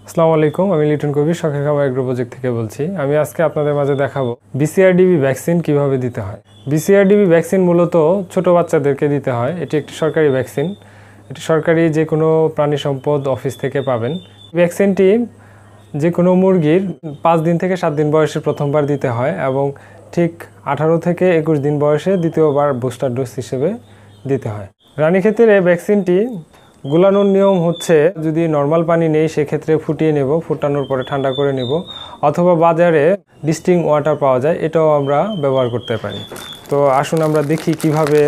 আসসালামু আলাইকুম, আমি লিটন কবির শখের খামার এগ্রো প্রজেক্ট থেকে বলছি। আমি আজকে আপনাদের মাঝে দেখাবো বিসিআরডিবি ভ্যাকসিন কিভাবে দিতে হয়। বিসিআরডিবি ভ্যাকসিন মূলত ছোট বাচ্চাদেরকে দিতে হয়। এটি একটি সরকারি ভ্যাকসিন। এটি সরকারি যে কোনো প্রাণী সম্পদ অফিস থেকে পাবেন। ভ্যাকসিনটি যে কোনো মুরগির 5 দিন থেকে 7 দিন বয়সে প্রথমবার দিতে হয় এবং ঠিক 18 থেকে 21 দিন বয়সে দ্বিতীয়বার বুস্টার ডোজ হিসেবে দিতে হয়। রানীক্ষেতের এই ভ্যাকসিনটি গুলানোর নিয়ম হচ্ছে, যদি নর্মাল পানি নেই সেক্ষেত্রে ফুটিয়ে নেব, ফুটানোর পরে ঠান্ডা করে নেব, অথবা বাজারে ডিস্টিং ওয়াটার পাওয়া যায়, এটাও আমরা ব্যবহার করতে পারি। তো আসুন আমরা দেখি কিভাবে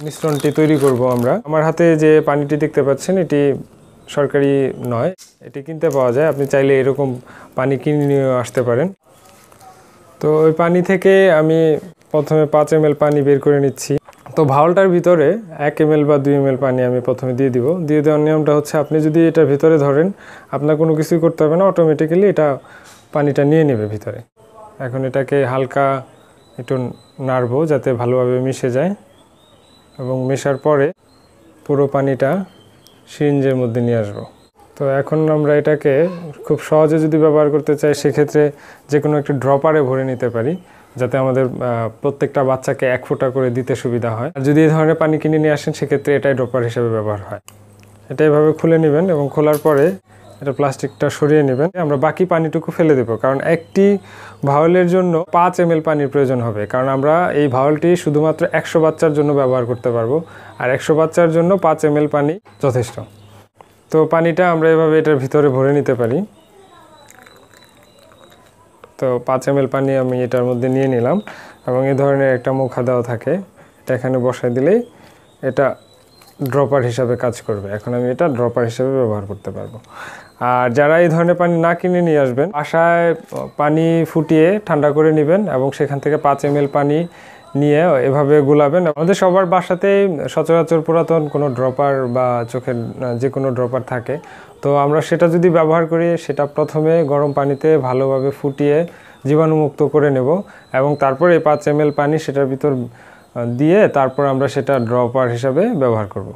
মিশ্রণটি তৈরি করব। আমার হাতে যে পানিটি দেখতে পাচ্ছেন এটি সরকারি নয়, এটি কিনতে পাওয়া যায়। আপনি চাইলে এরকম পানি কিনে নিয়ে আসতে পারেন। তো ওই পানি থেকে আমি প্রথমে 5 ml পানি বের করে নিচ্ছি। তো ভাওলটার ভিতরে 1 ml বা 2 ml পানি আমি প্রথমে দিয়ে দিব। দিয়ে দেওয়ার নিয়মটা হচ্ছে, আপনি যদি এটা ভিতরে ধরেন আপনার কোনো কিছুই করতে হবে না, অটোমেটিক্যালি এটা পানিটা নিয়ে নেবে ভিতরে। এখন এটাকে হালকা একটু নাড়বো যাতে ভালোভাবে মিশে যায়, এবং মেশার পরে পুরো পানিটা সিরিঞ্জের মধ্যে নিয়ে আসবো। তো এখন আমরা এটাকে খুব সহজে যদি ব্যবহার করতে চাই সেক্ষেত্রে যে কোনো একটা ড্রপারে ভরে নিতে পারি, যাতে আমাদের প্রত্যেকটা বাচ্চাকে 1 ফোঁটা করে দিতে সুবিধা হয়। আর যদি এই ধরনের পানি কিনে নিয়ে আসেন সেক্ষেত্রে এটাই ড্রপার হিসেবে ব্যবহার হয়। এটা এভাবে খুলে নেবেন এবং খোলার পরে এটা প্লাস্টিকটা সরিয়ে নেবেন। আমরা বাকি পানিটুকু ফেলে দেবো, কারণ একটি ভাওলের জন্য 5 ml পানির প্রয়োজন হবে, কারণ আমরা এই ভাওলটি শুধুমাত্র 100 বাচ্চার জন্য ব্যবহার করতে পারবো, আর 100 বাচ্চার জন্য 5 ml পানি যথেষ্ট। তো পানিটা আমরা এভাবে এটার ভিতরে ভরে নিতে পারি। তো 5 ml পানি আমি এটার মধ্যে নিয়ে নিলাম, এবং এই ধরনের একটা মুখা দেওয়া থাকে, এটা এখানে বসাই দিলেই এটা ড্রপার হিসাবে কাজ করবে। এখন আমি এটা ড্রপার হিসাবে ব্যবহার করতে পারবো। আর যারা এই ধরনের পানি না কিনে নিয়ে আসবেন, বাসায় পানি ফুটিয়ে ঠান্ডা করে নেবেন এবং সেখান থেকে 5 ml পানি নিয়ে এভাবে গুলাবেন। আমাদের সবার বাসাতেই সচরাচর পুরাতন কোনো ড্রপার বা চোখের যে কোনো ড্রপার থাকে। তো আমরা সেটা যদি ব্যবহার করি, সেটা প্রথমে গরম পানিতে ভালোভাবে ফুটিয়ে জীবাণুমুক্ত করে নেব, এবং তারপর এই 5 ml পানি সেটার ভিতর দিয়ে তারপর আমরা সেটা ড্রপার হিসাবে ব্যবহার করব।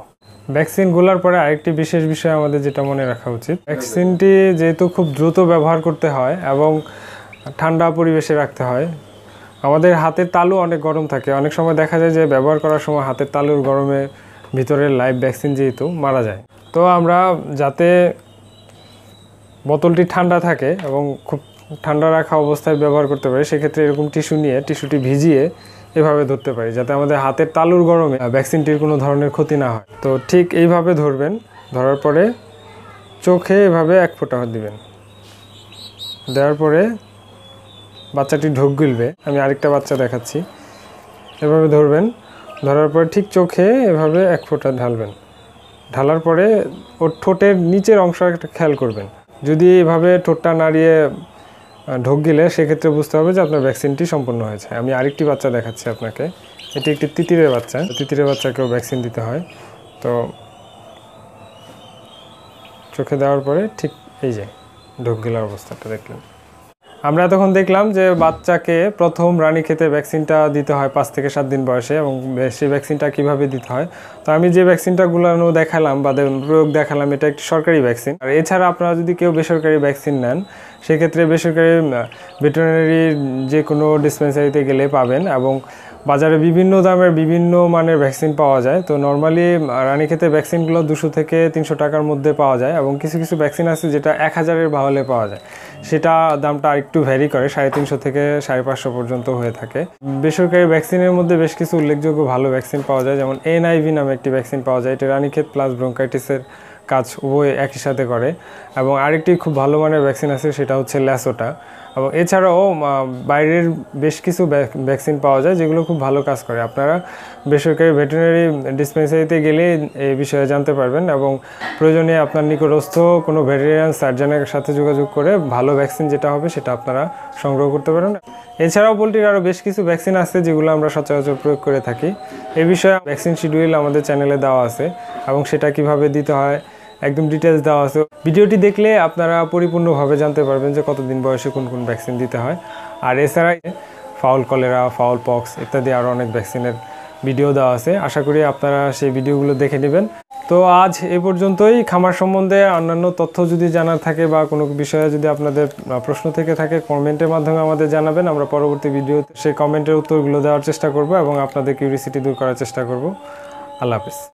ভ্যাকসিন গুলার পরে আরেকটি বিশেষ বিষয় আমাদের যেটা মনে রাখা উচিত, ভ্যাকসিনটি যেহেতু খুব দ্রুত ব্যবহার করতে হয় এবং ঠান্ডা পরিবেশে রাখতে হয়, আমাদের হাতের তালু অনেক গরম থাকে। অনেক সময় দেখা যায় যে ব্যবহার করার সময় হাতের তালুর গরমে ভিতরের লাইভ ভ্যাকসিন যেহেতু মারা যায়। তো আমরা যাতে বোতলটি ঠান্ডা থাকে এবং খুব ঠান্ডা রাখা অবস্থায় ব্যবহার করতে পারি, সেক্ষেত্রে এরকম টিস্যু নিয়ে টিস্যুটি ভিজিয়ে এভাবে ধরতে পারি, যাতে আমাদের হাতের তালুর গরমে ভ্যাকসিনটির কোনো ধরনের ক্ষতি না হয়। তো ঠিক এইভাবে ধরবেন, ধরার পরে চোখে এভাবে 1 ফোঁটা দিবেন। দেওয়ার পরে বাচ্চাটি ঢোক গিলবে। আমি আরেকটা বাচ্চা দেখাচ্ছি। এভাবে ধরবেন, ধরার পরে ঠিক চোখে এভাবে 1 ফোঁটা ঢালবেন। ঢালার পরে ওর ঠোঁটের নিচের অংশ একটা খেয়াল করবেন। যদি এভাবে ঠোঁটটা নাড়িয়ে ঢোক গিলে সেক্ষেত্রে বুঝতে হবে যে আপনার ভ্যাকসিনটি সম্পূর্ণ হয়েছে। আমি আরেকটি বাচ্চা দেখাচ্ছি আপনাকে। এটি একটি তিতিরের বাচ্চা। তিতিরের বাচ্চাকেও ভ্যাকসিন দিতে হয়। তো চোখে দেওয়ার পরে ঠিক এই যে ঢোক গিলার অবস্থাটা দেখলেন। আমরা এতক্ষণ দেখলাম যে বাচ্চাকে প্রথম রানীক্ষেতে ভ্যাকসিনটা দিতে হয় 5 থেকে 7 দিন বয়সে, এবং সেই ভ্যাকসিনটা কিভাবে দিতে হয়। তো আমি যে ভ্যাকসিনটা গুলানো দেখালাম বা প্রয়োগ দেখালাম, এটা একটি সরকারি ভ্যাকসিন। আর এছাড়া আপনারা যদি কেউ বেসরকারি ভ্যাকসিন নেন, সেক্ষেত্রে বেসরকারি ভেটেরিনারি যে কোনো ডিসপেন্সারিতে গেলে পাবেন, এবং বাজারে বিভিন্ন দামের বিভিন্ন মানের ভ্যাকসিন পাওয়া যায়। তো নর্মালি রানীক্ষেতে ভ্যাকসিনগুলো 200 থেকে 300 টাকার মধ্যে পাওয়া যায়, এবং কিছু কিছু ভ্যাকসিন আছে যেটা 1000-এর ভাওলে পাওয়া যায়, সেটা দামটা একটু ভ্যারি করে, 350 থেকে 550 পর্যন্ত হয়ে থাকে। বেসরকারি ভ্যাকসিনের মধ্যে বেশ কিছু উল্লেখযোগ্য ভালো ভ্যাকসিন পাওয়া যায়, যেমন NIV নামে একটি ভ্যাকসিন পাওয়া যায়। এটা রানীক্ষেত প্লাস ব্রঙ্কাইটিসের কাজ উভয় একই সাথে করে। এবং আরেকটি খুব ভালো মানের ভ্যাকসিন আছে, সেটা হচ্ছে ল্যাসোটা। এবং এছাড়াও বাইরের বেশ কিছু ভ্যাকসিন পাওয়া যায় যেগুলো খুব ভালো কাজ করে। আপনারা বেসরকারি ভেটেরিনারি ডিসপেন্সারিতে গেলে এই বিষয়ে জানতে পারবেন, এবং প্রয়োজনে আপনার নিকটস্থ কোনো ভেটেরিনারি সার্জনের সাথে যোগাযোগ করে ভালো ভ্যাকসিন যেটা হবে সেটা আপনারা সংগ্রহ করতে পারেন। এছাড়াও পোলট্রির আরও বেশ কিছু ভ্যাকসিন আছে যেগুলো আমরা সচরাচর প্রয়োগ করে থাকি। এই বিষয়ে ভ্যাকসিন শিডিউল আমাদের চ্যানেলে দেওয়া আছে, এবং সেটা কিভাবে দিতে হয় একদম ডিটেলস দেওয়া আছে। ভিডিওটি দেখলে আপনারা পরিপূর্ণভাবে জানতে পারবেন যে কতদিন বয়সে কোন কোন ভ্যাকসিন দিতে হয়। আর এছাড়া ফাউল কলেরা, ফাউল পক্স ইত্যাদি আরও অনেক ভ্যাকসিনের ভিডিও দেওয়া আছে, আশা করি আপনারা সেই ভিডিওগুলো দেখে নেবেন। তো আজ এ পর্যন্তই। খামার সম্বন্ধে অন্যান্য তথ্য যদি জানার থাকে বা কোনো বিষয়ে যদি আপনাদের প্রশ্ন থেকে থাকে কমেন্টের মাধ্যমে আমাদের জানাবেন। আমরা পরবর্তী ভিডিওতে সেই কমেন্টের উত্তরগুলো দেওয়ার চেষ্টা করব এবং আপনাদের কিউরিওসিটি দূর করার চেষ্টা করব। আল্লাহ হাফেজ।